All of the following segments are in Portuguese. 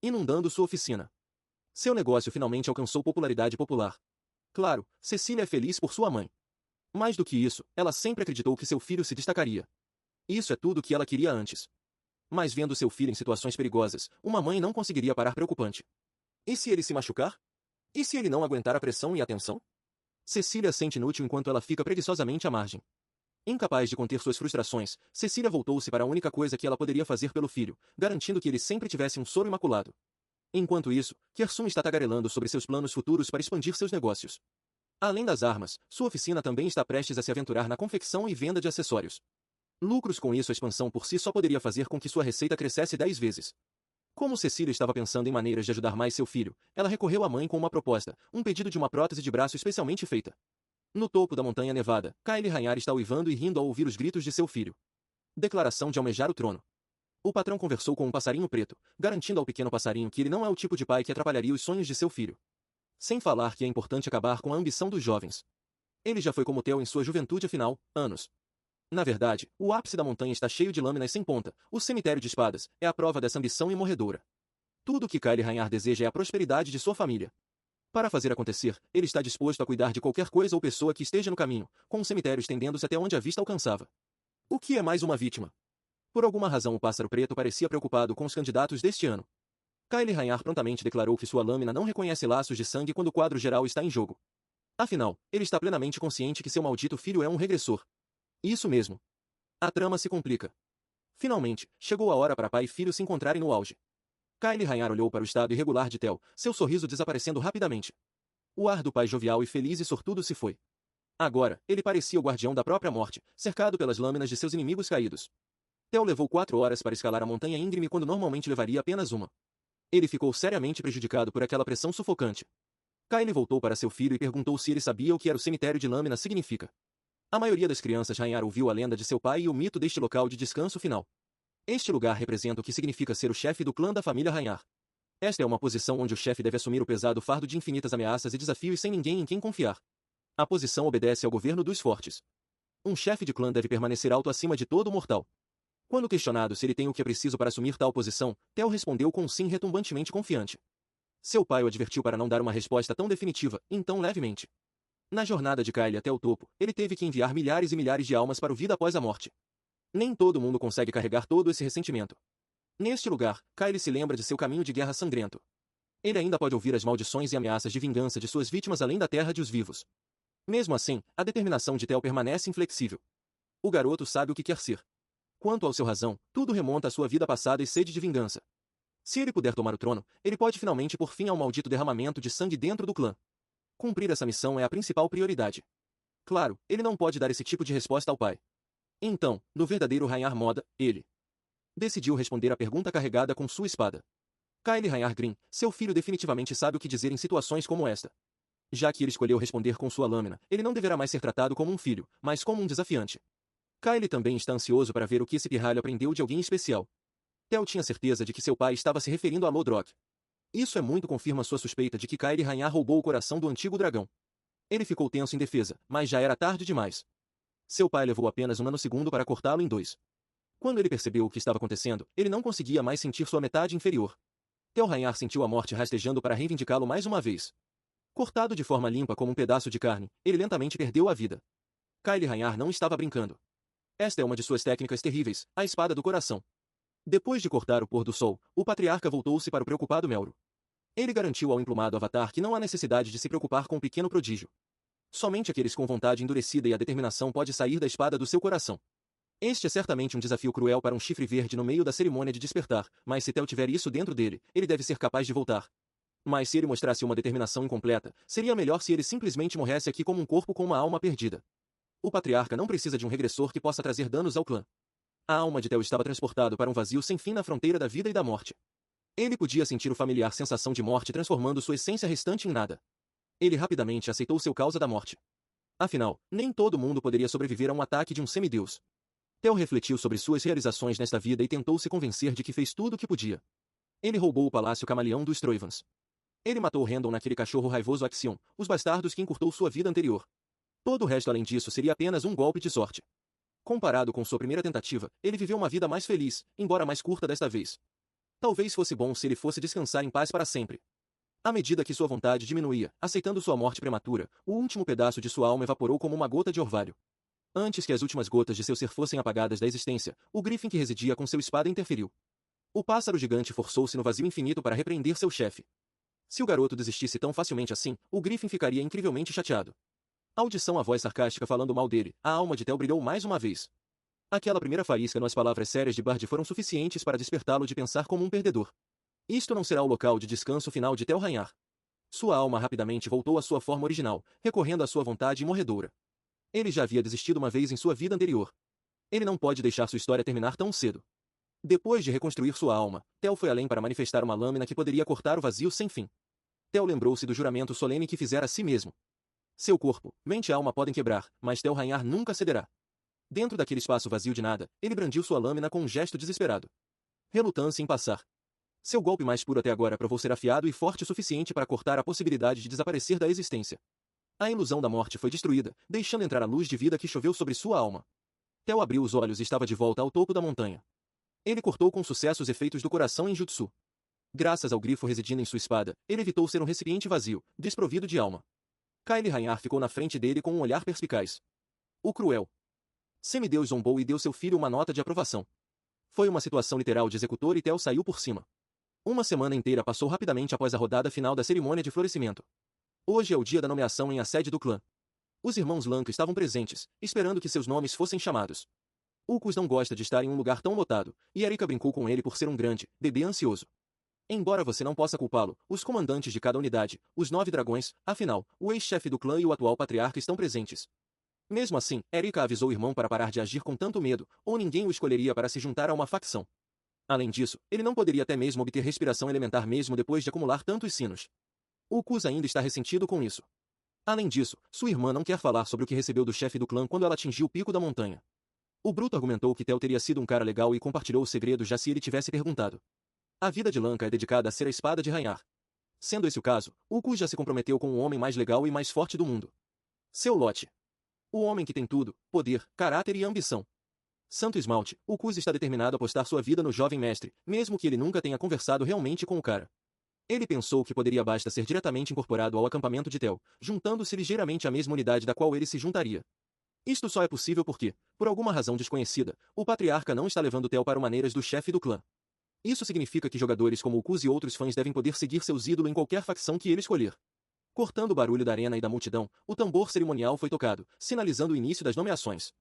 inundando sua oficina. Seu negócio finalmente alcançou popularidade popular. Claro, Cecília é feliz por sua mãe. Mais do que isso, ela sempre acreditou que seu filho se destacaria. Isso é tudo o que ela queria antes. Mas vendo seu filho em situações perigosas, uma mãe não conseguiria parar preocupante. E se ele se machucar? E se ele não aguentar a pressão e a tensão? Cecília sente inútil enquanto ela fica preguiçosamente à margem. Incapaz de conter suas frustrações, Cecília voltou-se para a única coisa que ela poderia fazer pelo filho, garantindo que ele sempre tivesse um soro imaculado. Enquanto isso, Kersun está tagarelando sobre seus planos futuros para expandir seus negócios. Além das armas, sua oficina também está prestes a se aventurar na confecção e venda de acessórios. Lucros com isso, a expansão por si só poderia fazer com que sua receita crescesse 10 vezes. Como Cecília estava pensando em maneiras de ajudar mais seu filho, ela recorreu à mãe com uma proposta, um pedido de uma prótese de braço especialmente feita. No topo da montanha nevada, Kyle Raynar está uivando e rindo ao ouvir os gritos de seu filho. Declaração de almejar o trono. O patrão conversou com um passarinho preto, garantindo ao pequeno passarinho que ele não é o tipo de pai que atrapalharia os sonhos de seu filho. Sem falar que é importante acabar com a ambição dos jovens. Ele já foi como Theo em sua juventude, afinal, anos. Na verdade, o ápice da montanha está cheio de lâminas sem ponta, o cemitério de espadas, é a prova dessa ambição imorredora. Tudo o que Kyle Raynar deseja é a prosperidade de sua família. Para fazer acontecer, ele está disposto a cuidar de qualquer coisa ou pessoa que esteja no caminho, com o cemitério estendendo-se até onde a vista alcançava. O que é mais uma vítima? Por alguma razão o pássaro preto parecia preocupado com os candidatos deste ano. Kyle Raynar prontamente declarou que sua lâmina não reconhece laços de sangue quando o quadro geral está em jogo. Afinal, ele está plenamente consciente que seu maldito filho é um regressor. Isso mesmo. A trama se complica. Finalmente, chegou a hora para pai e filho se encontrarem no auge. Kyle Raynar olhou para o estado irregular de Theo, seu sorriso desaparecendo rapidamente. O ar do pai jovial e feliz e sortudo se foi. Agora, ele parecia o guardião da própria morte, cercado pelas lâminas de seus inimigos caídos. Theo levou 4 horas para escalar a montanha íngreme quando normalmente levaria apenas uma. Ele ficou seriamente prejudicado por aquela pressão sufocante. Kyle voltou para seu filho e perguntou se ele sabia o que era o cemitério de lâmina significa. A maioria das crianças Raynar ouviu a lenda de seu pai e o mito deste local de descanso final. Este lugar representa o que significa ser o chefe do clã da família Raynar. Esta é uma posição onde o chefe deve assumir o pesado fardo de infinitas ameaças e desafios sem ninguém em quem confiar. A posição obedece ao governo dos fortes. Um chefe de clã deve permanecer alto acima de todo mortal. Quando questionado se ele tem o que é preciso para assumir tal posição, Theo respondeu com um sim retumbantemente confiante. Seu pai o advertiu para não dar uma resposta tão definitiva, então levemente. Na jornada de Kyle até o topo, ele teve que enviar milhares e milhares de almas para o vida após a morte. Nem todo mundo consegue carregar todo esse ressentimento. Neste lugar, Kyle se lembra de seu caminho de guerra sangrento. Ele ainda pode ouvir as maldições e ameaças de vingança de suas vítimas além da terra de os vivos. Mesmo assim, a determinação de Theo permanece inflexível. O garoto sabe o que quer ser. Quanto ao seu razão, tudo remonta à sua vida passada e sede de vingança. Se ele puder tomar o trono, ele pode finalmente pôr fim ao maldito derramamento de sangue dentro do clã. Cumprir essa missão é a principal prioridade. Claro, ele não pode dar esse tipo de resposta ao pai. Então, no verdadeiro Raynar Moda, ele decidiu responder à pergunta carregada com sua espada. Kyle Raynar Green, seu filho definitivamente sabe o que dizer em situações como esta. Já que ele escolheu responder com sua lâmina, ele não deverá mais ser tratado como um filho, mas como um desafiante. Kyle também está ansioso para ver o que esse pirralho aprendeu de alguém especial. Theo tinha certeza de que seu pai estava se referindo a Lodrok. Isso é muito confirma sua suspeita de que Kyle Raynar roubou o coração do antigo dragão. Ele ficou tenso em defesa, mas já era tarde demais. Seu pai levou apenas um nanosegundo para cortá-lo em 2. Quando ele percebeu o que estava acontecendo, ele não conseguia mais sentir sua metade inferior. Theo Raynar sentiu a morte rastejando para reivindicá-lo mais uma vez. Cortado de forma limpa como um pedaço de carne, ele lentamente perdeu a vida. Kyle Raynar não estava brincando. Esta é uma de suas técnicas terríveis, a espada do coração. Depois de cortar o pôr do sol, o patriarca voltou-se para o preocupado Melro. Ele garantiu ao emplumado avatar que não há necessidade de se preocupar com o pequeno prodígio. Somente aqueles com vontade endurecida e a determinação pode sair da espada do seu coração. Este é certamente um desafio cruel para um chifre verde no meio da cerimônia de despertar, mas se Theo tiver isso dentro dele, ele deve ser capaz de voltar. Mas se ele mostrasse uma determinação incompleta, seria melhor se ele simplesmente morresse aqui como um corpo com uma alma perdida. O patriarca não precisa de um regressor que possa trazer danos ao clã. A alma de Theo estava transportado para um vazio sem fim na fronteira da vida e da morte. Ele podia sentir o familiar sensação de morte transformando sua essência restante em nada. Ele rapidamente aceitou seu causa da morte. Afinal, nem todo mundo poderia sobreviver a um ataque de um semideus. Theo refletiu sobre suas realizações nesta vida e tentou se convencer de que fez tudo o que podia. Ele roubou o palácio camaleão dos Troivans. Ele matou Randall naquele cachorro raivoso Axion, os bastardos que encurtou sua vida anterior. Todo o resto além disso seria apenas um golpe de sorte. Comparado com sua primeira tentativa, ele viveu uma vida mais feliz, embora mais curta desta vez. Talvez fosse bom se ele fosse descansar em paz para sempre. À medida que sua vontade diminuía, aceitando sua morte prematura, o último pedaço de sua alma evaporou como uma gota de orvalho. Antes que as últimas gotas de seu ser fossem apagadas da existência, o Griffin que residia com seu espada interferiu. O pássaro gigante forçou-se no vazio infinito para repreender seu chefe. Se o garoto desistisse tão facilmente assim, o Griffin ficaria incrivelmente chateado. A audição a voz sarcástica falando mal dele, a alma de Theo brilhou mais uma vez. Aquela primeira faísca nas palavras sérias de Bard foram suficientes para despertá-lo de pensar como um perdedor. Isto não será o local de descanso final de Theo Rainar. Sua alma rapidamente voltou à sua forma original, recorrendo à sua vontade morredoura. Ele já havia desistido uma vez em sua vida anterior. Ele não pode deixar sua história terminar tão cedo. Depois de reconstruir sua alma, Theo foi além para manifestar uma lâmina que poderia cortar o vazio sem fim. Theo lembrou-se do juramento solene que fizera a si mesmo. Seu corpo, mente e alma podem quebrar, mas Theo Rainar nunca cederá. Dentro daquele espaço vazio de nada, ele brandiu sua lâmina com um gesto desesperado. Relutância em passar. Seu golpe mais puro até agora provou ser afiado e forte o suficiente para cortar a possibilidade de desaparecer da existência. A ilusão da morte foi destruída, deixando entrar a luz de vida que choveu sobre sua alma. Theo abriu os olhos e estava de volta ao topo da montanha. Ele cortou com sucesso os efeitos do coração em jutsu. Graças ao grifo residindo em sua espada, ele evitou ser um recipiente vazio, desprovido de alma. Kyle Rainar ficou na frente dele com um olhar perspicaz. O cruel semideus zombou e deu seu filho uma nota de aprovação. Foi uma situação literal de executor e Theo saiu por cima. Uma semana inteira passou rapidamente após a rodada final da cerimônia de florescimento. Hoje é o dia da nomeação em a sede do clã. Os irmãos Lanka estavam presentes, esperando que seus nomes fossem chamados. Ucus não gosta de estar em um lugar tão lotado, e Erika brincou com ele por ser um grande bebê ansioso. Embora você não possa culpá-lo, os comandantes de cada unidade, os 9 dragões, afinal, o ex-chefe do clã e o atual patriarca estão presentes. Mesmo assim, Erika avisou o irmão para parar de agir com tanto medo, ou ninguém o escolheria para se juntar a uma facção. Além disso, ele não poderia até mesmo obter respiração elementar mesmo depois de acumular tantos sinos. Ucus ainda está ressentido com isso. Além disso, sua irmã não quer falar sobre o que recebeu do chefe do clã quando ela atingiu o pico da montanha. O Bruto argumentou que Theo teria sido um cara legal e compartilhou o segredo já se ele tivesse perguntado. A vida de Lanka é dedicada a ser a espada de Rainar. Sendo esse o caso, Ucus já se comprometeu com o homem mais legal e mais forte do mundo. Seu lote. O homem que tem tudo, poder, caráter e ambição. Santo esmalte, Ucus está determinado a apostar sua vida no jovem mestre, mesmo que ele nunca tenha conversado realmente com o cara. Ele pensou que poderia basta ser diretamente incorporado ao acampamento de Theo, juntando-se ligeiramente à mesma unidade da qual ele se juntaria. Isto só é possível porque, por alguma razão desconhecida, o patriarca não está levando Theo para maneiras do chefe do clã. Isso significa que jogadores como Ucus e outros fãs devem poder seguir seus ídolos em qualquer facção que ele escolher. Cortando o barulho da arena e da multidão, o tambor cerimonial foi tocado, sinalizando o início das nomeações.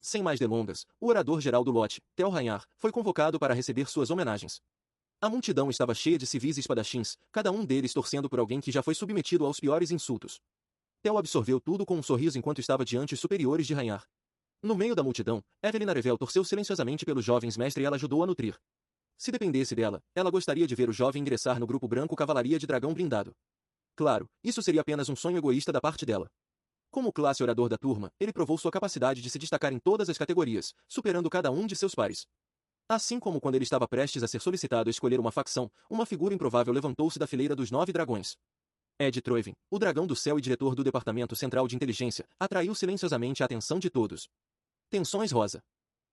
Sem mais delongas, o orador-geral do lote, Theo Rainar, foi convocado para receber suas homenagens. A multidão estava cheia de civis e espadachins, cada um deles torcendo por alguém que já foi submetido aos piores insultos. Theo absorveu tudo com um sorriso enquanto estava diante os superiores de Rainar. No meio da multidão, Evelyn Arevel torceu silenciosamente pelos jovens mestre e ela ajudou a nutrir. Se dependesse dela, ela gostaria de ver o jovem ingressar no grupo branco Cavalaria de Dragão Blindado. Claro, isso seria apenas um sonho egoísta da parte dela. Como classe orador da turma, ele provou sua capacidade de se destacar em todas as categorias, superando cada um de seus pares. Assim como quando ele estava prestes a ser solicitado a escolher uma facção, uma figura improvável levantou-se da fileira dos 9 dragões. Ed Troivin, o dragão do céu e diretor do Departamento Central de Inteligência, atraiu silenciosamente a atenção de todos. Tensões rosa.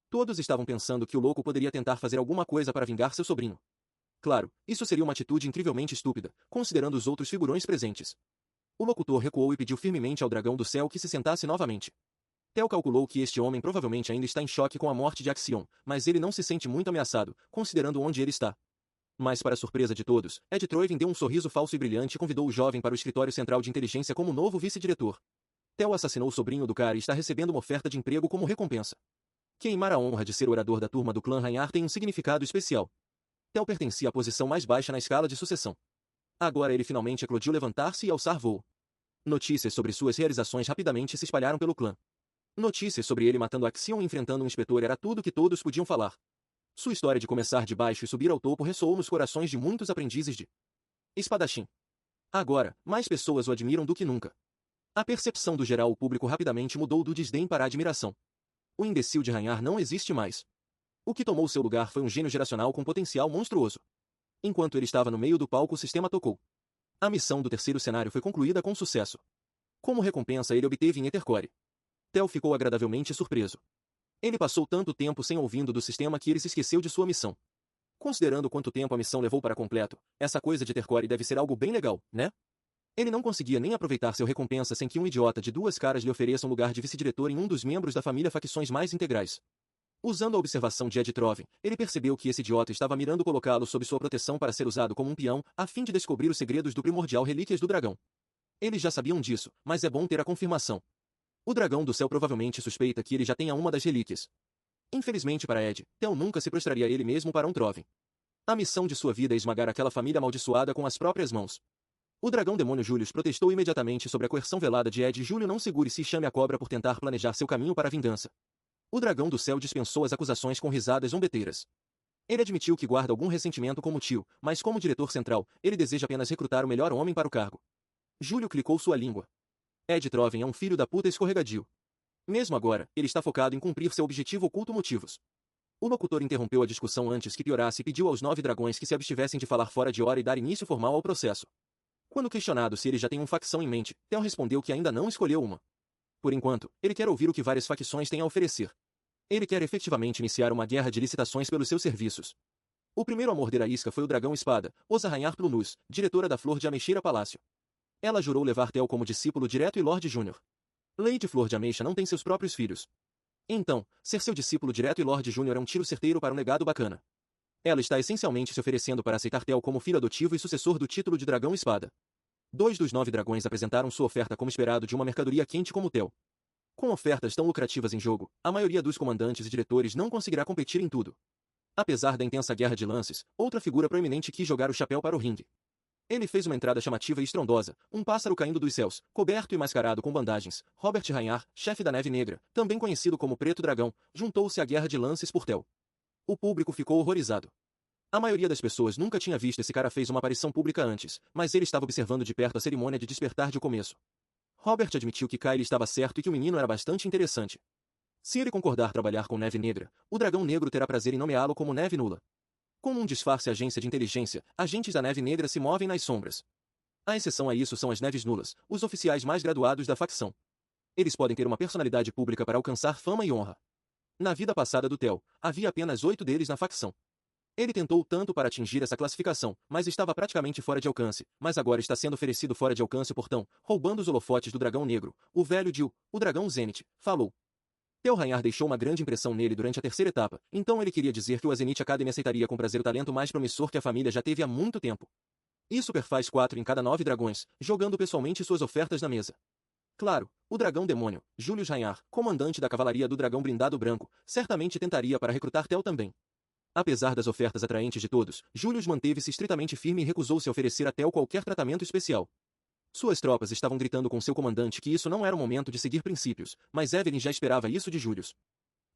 Todos estavam pensando que o louco poderia tentar fazer alguma coisa para vingar seu sobrinho. Claro, isso seria uma atitude incrivelmente estúpida, considerando os outros figurões presentes. O locutor recuou e pediu firmemente ao dragão do céu que se sentasse novamente. Theo calculou que este homem provavelmente ainda está em choque com a morte de Axion, mas ele não se sente muito ameaçado, considerando onde ele está. Mas para surpresa de todos, Ed Troivin deu um sorriso falso e brilhante e convidou o jovem para o escritório central de inteligência como novo vice-diretor. Theo assassinou o sobrinho do cara e está recebendo uma oferta de emprego como recompensa. Queimar a honra de ser orador da turma do clã Rainar tem um significado especial. Theo pertencia à posição mais baixa na escala de sucessão. Agora ele finalmente eclodiu levantar-se e alçar voo. Notícias sobre suas realizações rapidamente se espalharam pelo clã. Notícias sobre ele matando Axion e enfrentando um inspetor era tudo que todos podiam falar. Sua história de começar de baixo e subir ao topo ressoou nos corações de muitos aprendizes de espadachim. Agora, mais pessoas o admiram do que nunca. A percepção do geral público rapidamente mudou do desdém para a admiração. O imbecil de Rainar não existe mais. O que tomou seu lugar foi um gênio geracional com potencial monstruoso. Enquanto ele estava no meio do palco, o sistema tocou. A missão do terceiro cenário foi concluída com sucesso. Como recompensa, ele obteve em Ethercore. Theo ficou agradavelmente surpreso. Ele passou tanto tempo sem ouvindo do sistema que ele se esqueceu de sua missão. Considerando quanto tempo a missão levou para completo, essa coisa de ter core deve ser algo bem legal, né? Ele não conseguia nem aproveitar seu recompensa sem que um idiota de duas caras lhe ofereça um lugar de vice-diretor em um dos membros da família facções mais integrais. Usando a observação de Ed Troven, ele percebeu que esse idiota estava mirando colocá-lo sob sua proteção para ser usado como um peão, a fim de descobrir os segredos do primordial Relíquias do Dragão. Eles já sabiam disso, mas é bom ter a confirmação. O Dragão do Céu provavelmente suspeita que ele já tenha uma das relíquias. Infelizmente para Ed, Theo nunca se prostraria ele mesmo para um Troven. A missão de sua vida é esmagar aquela família amaldiçoada com as próprias mãos. O dragão demônio Julius protestou imediatamente sobre a coerção velada de Ed e Júlio não segure-se e chame a cobra por tentar planejar seu caminho para a vingança. O dragão do céu dispensou as acusações com risadas zombeteiras. Ele admitiu que guarda algum ressentimento como tio, mas como diretor central, ele deseja apenas recrutar o melhor homem para o cargo. Júlio clicou sua língua. Ed Troven é um filho da puta escorregadio. Mesmo agora, ele está focado em cumprir seu objetivo oculto motivos. O locutor interrompeu a discussão antes que piorasse e pediu aos 9 dragões que se abstivessem de falar fora de hora e dar início formal ao processo. Quando questionado se ele já tem uma facção em mente, Theo respondeu que ainda não escolheu uma. Por enquanto, ele quer ouvir o que várias facções têm a oferecer. Ele quer efetivamente iniciar uma guerra de licitações pelos seus serviços. O primeiro a morder a isca foi o dragão espada, Osa Rainhar Plunus, diretora da Flor de Ameixeira Palácio. Ela jurou levar Theo como discípulo direto e Lorde Júnior. Lady Flor de Ameixa não tem seus próprios filhos. Então, ser seu discípulo direto e Lorde Júnior é um tiro certeiro para um legado bacana. Ela está essencialmente se oferecendo para aceitar Theo como filho adotivo e sucessor do título de Dragão Espada. 2 dos 9 dragões apresentaram sua oferta como esperado de uma mercadoria quente como Theo. Com ofertas tão lucrativas em jogo, a maioria dos comandantes e diretores não conseguirá competir em tudo. Apesar da intensa guerra de lances, outra figura proeminente quis jogar o chapéu para o ringue. Ele fez uma entrada chamativa e estrondosa, um pássaro caindo dos céus, coberto e mascarado com bandagens. Robert Rainhar, chefe da Neve Negra, também conhecido como Preto Dragão, juntou-se à guerra de lances por Theo. O público ficou horrorizado. A maioria das pessoas nunca tinha visto esse cara fez uma aparição pública antes, mas ele estava observando de perto a cerimônia de despertar de começo. Robert admitiu que Kyle estava certo e que o menino era bastante interessante. Se ele concordar trabalhar com Neve Negra, o Dragão Negro terá prazer em nomeá-lo como Neve Nula. Como um disfarce agência de inteligência, agentes da Neve Negra se movem nas sombras. A exceção a isso são as Neves Nulas, os oficiais mais graduados da facção. Eles podem ter uma personalidade pública para alcançar fama e honra. Na vida passada do Theo, havia apenas 8 deles na facção. Ele tentou tanto para atingir essa classificação, mas estava praticamente fora de alcance, mas agora está sendo oferecido fora de alcance por Tão, roubando os holofotes do Dragão Negro. O velho Jill, o Dragão Zenith, falou. Theo Rainhar deixou uma grande impressão nele durante a terceira etapa, então ele queria dizer que o Zenith Academy aceitaria com prazer o talento mais promissor que a família já teve há muito tempo. Isso perfaz 4 em cada 9 dragões, jogando pessoalmente suas ofertas na mesa. Claro, o Dragão Demônio, Julius Rainhar, comandante da Cavalaria do Dragão Blindado Branco, certamente tentaria para recrutar Theo também. Apesar das ofertas atraentes de todos, Julius manteve-se estritamente firme e recusou-se a oferecer a Theo qualquer tratamento especial. Suas tropas estavam gritando com seu comandante que isso não era o momento de seguir princípios, mas Evelyn já esperava isso de Julius.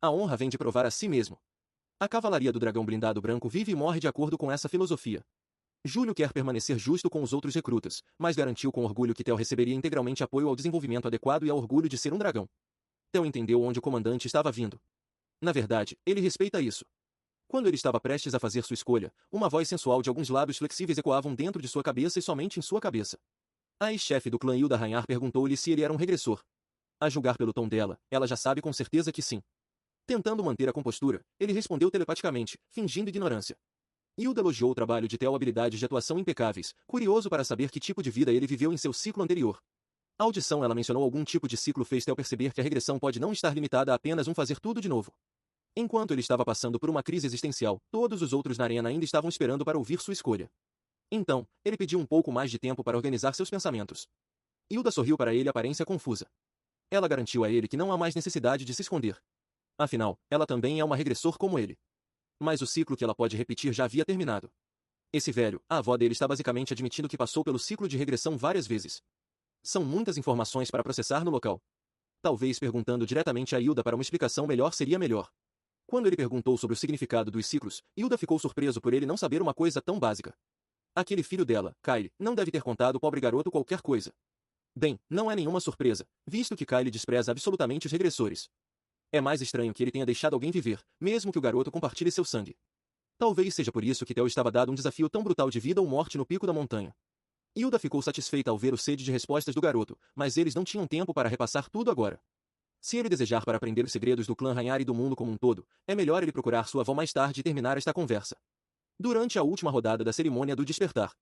A honra vem de provar a si mesmo. A Cavalaria do Dragão Blindado Branco vive e morre de acordo com essa filosofia. Júlio quer permanecer justo com os outros recrutas, mas garantiu com orgulho que Theo receberia integralmente apoio ao desenvolvimento adequado e ao orgulho de ser um dragão. Theo entendeu onde o comandante estava vindo. Na verdade, ele respeita isso. Quando ele estava prestes a fazer sua escolha, uma voz sensual de alguns lábios flexíveis ecoavam dentro de sua cabeça e somente em sua cabeça. A ex-chefe do clã Hilda Rainhar perguntou-lhe se ele era um regressor. A julgar pelo tom dela, ela já sabe com certeza que sim. Tentando manter a compostura, ele respondeu telepaticamente, fingindo ignorância. Hilda elogiou o trabalho de Theo, habilidades de atuação impecáveis, curioso para saber que tipo de vida ele viveu em seu ciclo anterior. A audição ela mencionou algum tipo de ciclo fez Theo perceber que a regressão pode não estar limitada a apenas um fazer tudo de novo. Enquanto ele estava passando por uma crise existencial, todos os outros na arena ainda estavam esperando para ouvir sua escolha. Então, ele pediu um pouco mais de tempo para organizar seus pensamentos. Hilda sorriu para ele, aparência confusa. Ela garantiu a ele que não há mais necessidade de se esconder. Afinal, ela também é uma regressor como ele. Mas o ciclo que ela pode repetir já havia terminado. Esse velho, a avó dele está basicamente admitindo que passou pelo ciclo de regressão várias vezes. São muitas informações para processar no local. Talvez perguntando diretamente a Hilda para uma explicação melhor seria melhor. Quando ele perguntou sobre o significado dos ciclos, Hilda ficou surpreso por ele não saber uma coisa tão básica. Aquele filho dela, Kyle, não deve ter contado ao pobre garoto qualquer coisa. Bem, não é nenhuma surpresa, visto que Kyle despreza absolutamente os regressores. É mais estranho que ele tenha deixado alguém viver, mesmo que o garoto compartilhe seu sangue. Talvez seja por isso que Theo estava dado um desafio tão brutal de vida ou morte no pico da montanha. Hilda ficou satisfeita ao ver o sede de respostas do garoto, mas eles não tinham tempo para repassar tudo agora. Se ele desejar para aprender os segredos do clã Rainhar e do mundo como um todo, é melhor ele procurar sua avó mais tarde e terminar esta conversa. Durante a última rodada da cerimônia do despertar,